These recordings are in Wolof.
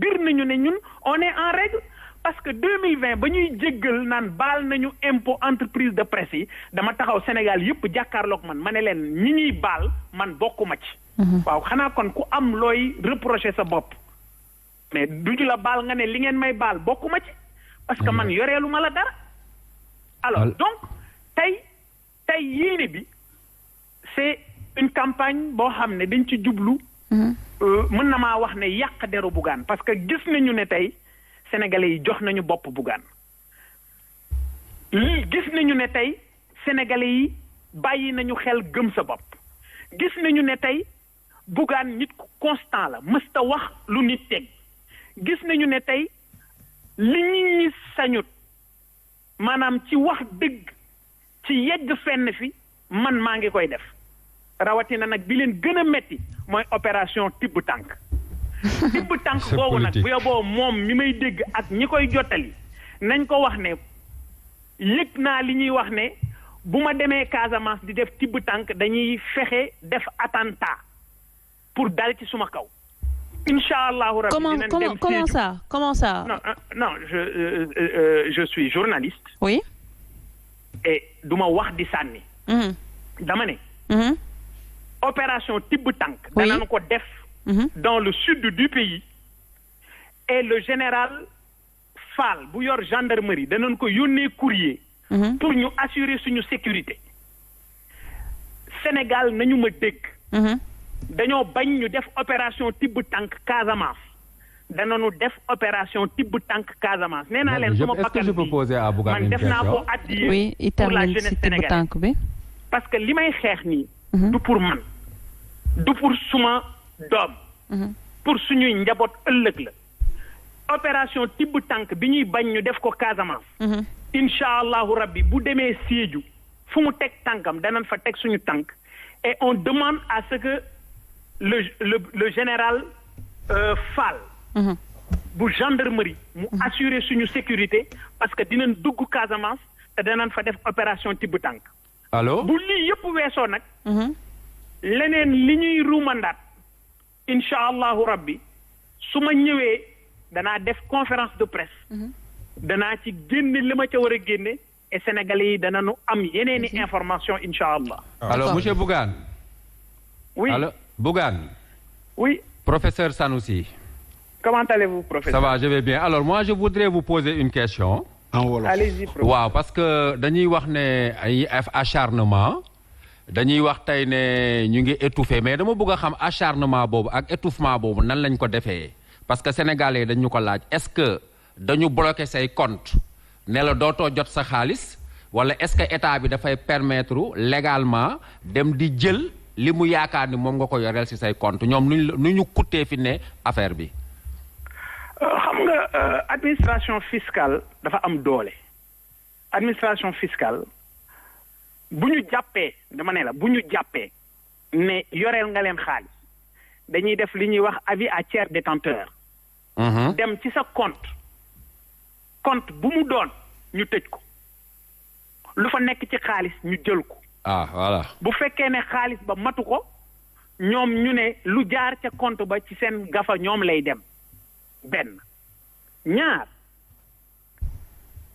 bir nañu ne ñun on est en règle parce que 2020 ba ñuy jéggal naan baal nañu impôt entreprise de presse yi dama taxaw Sénégal yëpp jàkkaarloog man ma ne leen ñi ñuy baal man bokkuma ci. waaw xanaa kon ku am looy reprocher sa bopp mais duñu la baal nga ne li ngeen may baal bokkuma ci parce que man yoreelu ma la dara. alors donc tey yéene bi c'est une campagne boo xam ne dañ ci jublu. mën na maa wax ne yàq deru Bougane parce que gis nañu ne tey sénégalais yi jox nañu bopp Bougane gis nañu ne tey sénégalais yi bàyyi nañu xel gëm sa bopp gis nañu ne tey Bougane nit ku constant la mësta wax lu nit teg gis nañu ne tey li ñi sañut maanaam ci wax dëgg ci yegg fenn fi man maa ngi koy def rawatina nag bi leen gën a metti mooy opération tibb tànk tibb tànk boobu nag bu yoboo moom mi may dégg ak ñi koy jottali nañ ko wax ne yëg naa li ñuy wax ne bu ma demee Casamance di def tibb tànk dañuy fexe def attentat pour dal ci suma kaw incha allahu rabbi dinañ dem comment ça non je suis journaliste oui et du ma wax di sànni dama ne opération tibb tànk danañ ko def dans le sud du pays et le général Fall bu yor gendarmerie danañ ko yónnee courrier pour ñu assurer suñu sécurité Sénégal nañu ma dégg dañoo bañ ñu def opération tibb tànk Casamance danañu def opération tibb tànk Casamance nee naa leen suma bakkan bi man def naa ko addiye pour la jeunesse sénégalaise parce que li may xeex nii du pour man du pour suma doom pour suñuy njaboot ëllëg la opération tibb tànk bi ñuy bañ ñu def ko Casamance incha allahu rabbi bu demee Sédhiou fu mu teg tànkam danañ fa teg suñu tànk et on demande à ce que le général Fall bu gendarmerie mu assurer suñu sécurité parce que dinañ dugg Casamance te danañ fa def opération tibb tànk allo bu lii yëpp weesoo nag leneen li ñuy ruumandaat incha allahu rabbi su ma ñëwee danaa def conférence de presse danaa ci génne li ma ca war a génne et sénégalais yi danañu am yeneeni information incha allah. alors monsieur Bougane. oui allo Bougane. oui professeur Sanoussi. comment allez-vous professeur. ça va je vais bien alors moi je voudrais vous poser une question. en wolof allez-y professeur. waaw parce que dañuy wax ne ay acharnement dañuy wax tey ne ñu ngi étouffé mais dama bëgg a xam acharnement boobu ak étouffement boobu nan lañ ko defee parce que sénégalais dañu ko laaj est-ce que dañu bloqué say compte ne la dootoo jot sa xaalis wala est-ce que état bi dafay permettre légalement dem di jël li mu yaakaar ni moom nga ko yoreel ci say compte ñoom nu ñu kuttee fi ne affaire bi. xam nga administration fiscale dafa am doole administration fiscale bu ñu jàppee dama ne la bu ñu jàppee ne yoreel nga leen xaalis dañuy def li ñuy wax avis à tiers détenteur dem ci sa compte bu mu doon ñu tëj ko lu fa nekk ci xaalis ñu jël ko voilà bu fekkee ne xaalis ba matu ko ñoom ñu ne lu jaar ca compte ba ci seen gafa ñoom lay dem benn ñaar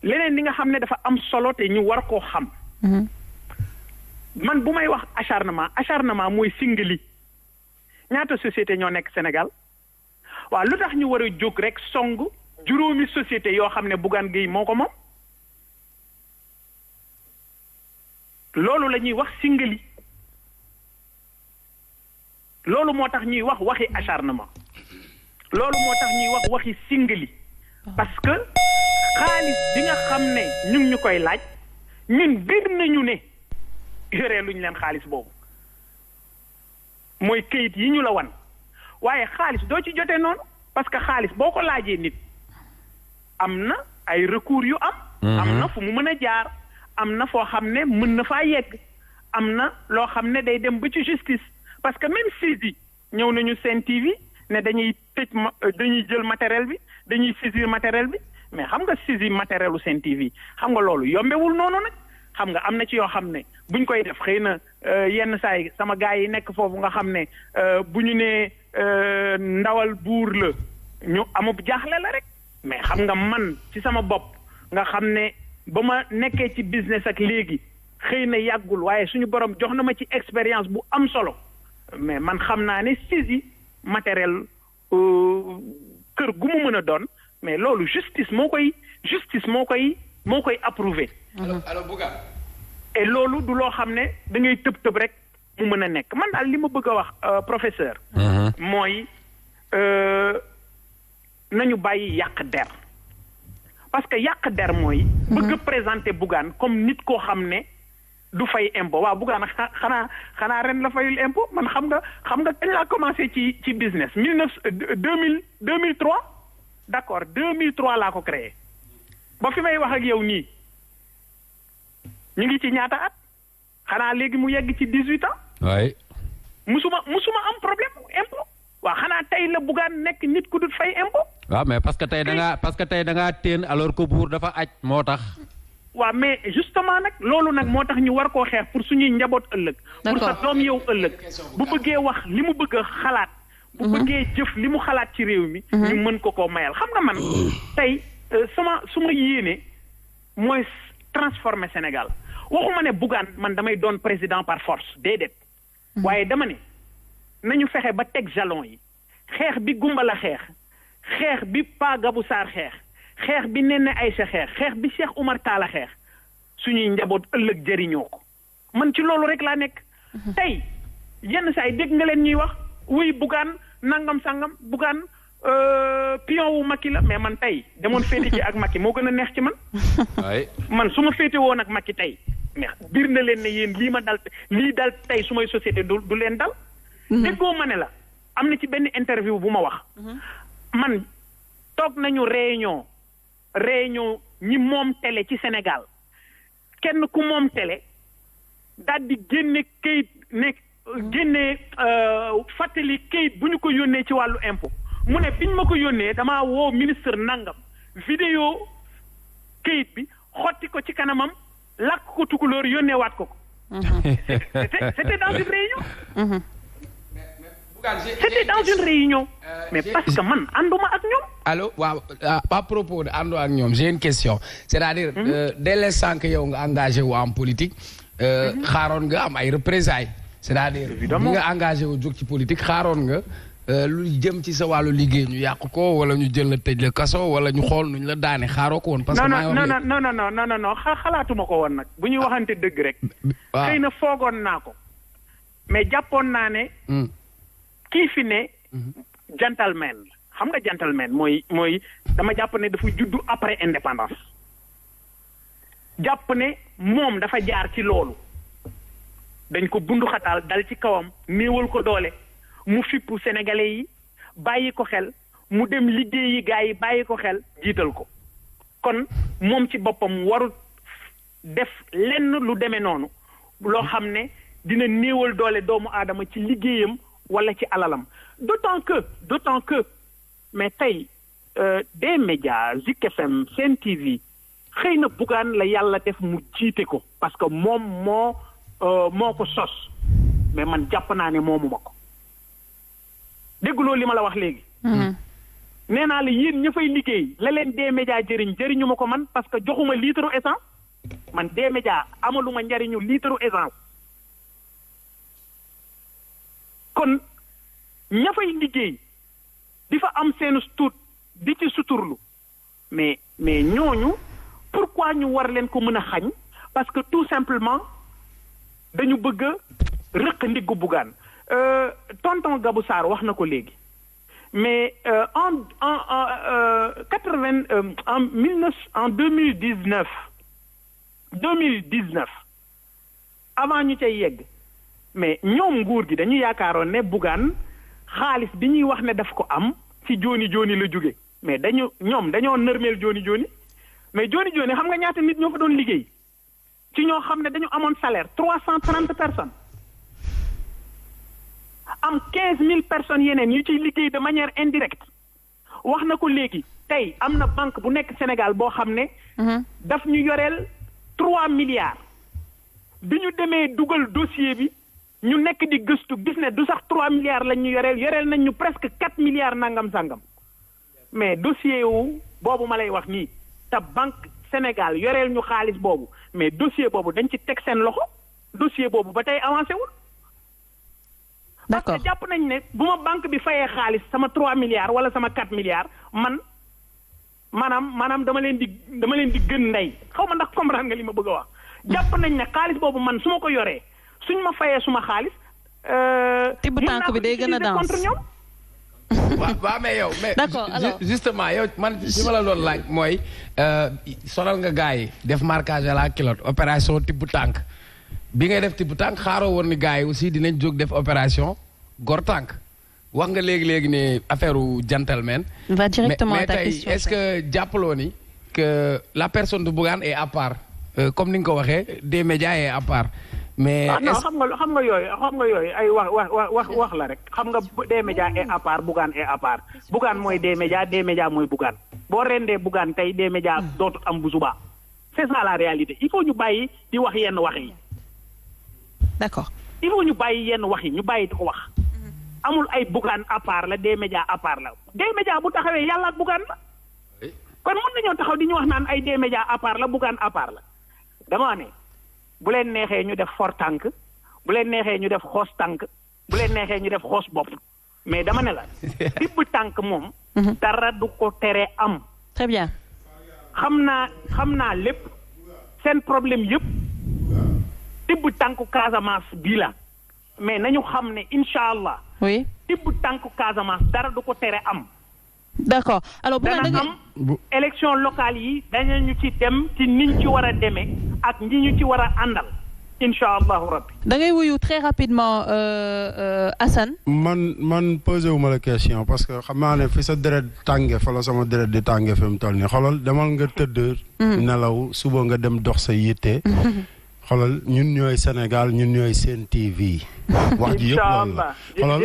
leneen li nga xam ne dafa am solo te ñu war koo xam man bu may wax acharnement mooy singali ñaata société ñoo nekk Sénégal waaw lu tax ñu war a jóg rek song juróomi société yoo xam ne Bougane Gueye moo ko moom loolu la ñuy wax singali loolu moo tax ñuy wax waxi acharnement loolu moo tax ñuy wax waxi singali parce que xaalis bi nga xam ne ñu ngi ñu koy laaj ñun biir nañu ne yoree luñ leen xaalis boobu mooy këyit yi ñu la wan waaye xaalis doo ci jotee noonu parce que xaalis boo ko laajee nit am na ay recours yu am na fu mu mën a jaar am na foo xam ne mën na faa yegg am na loo xam ne day dem ba ci justice parce que même saisi ñëw nañu Sen TV ne dañuy dañuy jël matériel bi dañuy saisir matériel bi mais xam nga saisir matériel u Sen TV xam nga loolu yombewul noonu nag xam nga am na ci yoo xam ne buñ koy def xëy na yenn saa yi sama gars yi nekk foofu nga xam ne bu ñu nee ndawal buur la ñu amub jaaxle la rek mais xam nga man ci sama bopp nga xam ne ba ma nekkee ci business ak léegi xëy na yàggul waaye suñu borom jox na ma ci expérience bu am solo mais man xam naa ne saisie matériel kër gu mu mën a doon mais loolu justice moo koy approuvé. alors Bougane. et loolu du loo xam ne da ngay tëb rek mu mën a nekk man daal li ma bëgg a wax professeur. mooy nañu bàyyi yàq der parce que yàq der mooy. bëgg a présenter Bougane comme nit koo xam ne du fay impôt waaw Bougane xanaa ren la fayul impôt man xam nga kañ laa commencé ci business 2003 d'accord 2003 laa ko créé ba fi may wax ak yow nii ñu ngi ci ñaata at xanaa léegi mu yegg ci 18 ans. waay. musuma am problème impôt waaw xanaa tey la Bougane nekk nit ku dul fay impôt. waaw mais parce que tey da ngaa teen alors que buur dafa aj moo tax. waaw mais justement nag loolu nag moo tax ñu war koo xeex pour suñuy njaboot ëllëg. pour sa doom yow ëllëg. bu bëggee wax li mu bëgg a xalaat. bu bëggee jëf li mu xalaat ci réew mi. ñu mën ko mayal xam nga man tey suma yéene mooy transformer Sénégal waxuma ne Bougane man damay doon président par force déedéet. waaye dama ne nañu fexe ba teg jalon yi xeex bi Gumbala xeex bi Pa Gabou Sarr xeex bi Néné Aïcha xeex bi Cheikh Oumar Talla xeex suñuy njaboot ëllëg jëriñoo ko man ci loolu rek laa nekk. tey yenn saa yi dégg nga leen ñuy wax wuy Bougane nangam sangam Bougane pion wu Macky la mais man tey demoon féete ci ak Macky moo gën a neex ci man. man su ma féete woon ak Macky tey mais biir na leen ne yéen lii dal tey su may société du leen dal. déggoo ma ne la am na ci benn interview bu ma wax. man toog nañu réunion ñi moom télé ci Sénégal kenn ku moom télé daal di génne kayit fàttali kayit bu ñu ko yónnee ci wàllu impôt mu ne biñ ma ko yónnee damaa woo ministre nangam vidéo kayit bi xotti ko ci kanamam làkk ko tukulóor yónnee waat ko. c'était dans une réunion. C'était dans une réunion. Mais parce que man ànduma ak ñoom. Allô waaw à propos de àndoo ak ñoom j'ai une question c'est-à-dire dès l'instant que yow nga engagé wu en politique xaaroon nga am ay représailles c'est-à-dire bi nga engagé wu jóg ci politique xaaroon nga lu jëm ci sa wàllu liggéey ñu yàq ko wala ñu jël la tëj la kaso wala ñu xool nuñ la daane xaaroo ko woon parce que non xalaatuma ko woon nag bu ñuy waxante dëgg rek xëy na foogoon naa ko mais jàppoon naa ne kii fi ne gentleman xam nga gentleman mooy dama jàpp ne dafa juddu après indépendance jàpp ne moom dafa jaar ci loolu dañ ko bundu xataal dal ci kawam néewal ko doole mu fippu sénégalais yi bàyyi ko xel mu dem liggéeyi gars yi bàyyi ko xel jiital ko kon moom ci boppam warul def lenn lu demee noonu loo xam ne dina néewal doole doomu aadama ci liggéeyam wala ci alalam d'autant que mais tey des médias Zik FM Sen TV xëy na Bougane la yàlla def mu jiite ko parce que moom moo ko sos mais man jàpp naa ne moomuma ko dégguloo li ma la wax léegi. nee naa la yéen ña fay liggéey la leen des médias jëriñu ma ko man parce que joxuma litre essence man des médias amaluma njariñu litre essence. kon ña fay liggéey di fa am seen tuut di ci suturlu mais ñooñu pourquoi ñu war leen ko mën a xañ parce que tout simplement dañu bëgg a rëq ndiggu Bougane tonton Gabou Sarr wax na ko léegi mais en 2019 avant ñu cay yegg mais ñoom nguur gi dañu yaakaaroon ne Bougane xaalis bi ñuy wax ne daf ko am ci jooni la jóge mais ñoom dañoo nërmeel jooni mais jooni xam nga ñaata nit ñoo fa doon liggéey ci ñoo xam ne dañu amoon salaire 330 personnes am 15 000 personnes yeneen yu ciy liggéey de manière indirecte wax na ko léegi tey am na banque bu nekk Sénégal boo xam ne daf ñu yoreel 3 milliards bi ñu demee dugal dossier bi ñu nekk di gëstu gis ne du sax 3 milliards lañ ñu yoreel nañ ñu presque 4 milliards nangam sangam mais dossier wu boobu ma lay wax nii te banque Sénégal yoreel ñu xaalis boobu mais dossier boobu dañ ci teg seen loxo dossier boobu ba tey avancé wul. d'accord parce que jàpp nañ ne bu ma banque bi fayee xaalis sama 3 milliards wala sama 4 milliards man maanaam dama leen di gën ndey xaw ma ndax comprendre nga li ma bëgg a wax. jàpp nañ ne xaalis boobu man su ma ko yoree suñ ma fayee suma xaalis. tibb tànk bi day gën a danse contre ñoom. waaw mais yow. d'accord alors justement yow man li ma la doon laaj mooy sonal nga gars yi def marquage à la culotte opération tibb tànk bi ngay def tibb tànk xaaroo woon ni gars yi aussi dinañ jóg def opération gor tànk wax nga léegi ne affaire u gentleman. va directement à ta question mais tey est-ce que jàppaloo ni que la personne de Bougane est à part comme ni nga ko waxee des médias est à part. mais non xam nga yooyu ay wax la rek xam nga des médias est à part Bougane est à part Bougane mooy des médias mooy Bougane boo rendee Bougane tey des médias dootul am bu subaa c'est ça la réalité il faut ñu bàyyi di wax yenn wax yi. d'accord il faut ñu bàyyi yenn wax yi ñu bàyyi di ko wax. amul ay Bougane à part la des médias à part la des médias bu taxawee yàlla ak Bougane la kon mën nañoo taxaw di ñu wax naan ay des médias à part la Bougane à part la dama ne. bu leen neexee ñu def for tànk bu leen neexee ñu def xoos tànk bu leen neexee ñu def xoos bopp mais dama ne la tibb tànk moom dara du ko tere am. très bien. xam naa lépp seen problème yëpp tibb tànku Casamance bii la mais nañu xam ne incha allah. oui tibb tànku Casamance dara du ko tere am. d'accord alors dana am élection locale yi dañu ci dem ci niñ ci war a demee ak ñi ñu ci war a àndal incha allahu rabbi. da ngay wuyu très rapidement Assane. man posé wu ma la question parce que xam naa ne fi sa deret tànge fa la sama deret di tànge fi mu toll nii xoolal demal nga tëdd. nelaw suba nga dem dox sa yitte. xoolal ñun ñooy Sénégal ñun ñooy Sen TV. wax ji yëpp loolu la xoolal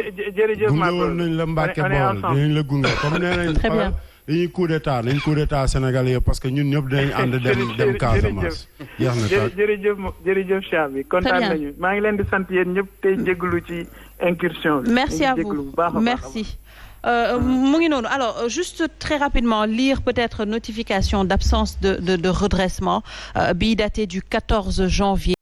gunge woon nañ la Mbàkke Bawol dinañ la gunge comme nee nañ xoolal dañuy coup d'état nañ coup d'état Sénégal yëpp parce que ñun ñëpp dinañ ànd dem Casamance. jeex na sax jërëjëf Cheikh bi kontaan nañu maa ngi leen di sant yéen ñëpp tey jégalu ci incursion bi. merci à vous merci. mu ngi noonu alors juste très rapidement lire peut-être notification d'absence de redressement bi daté du 14 janvier.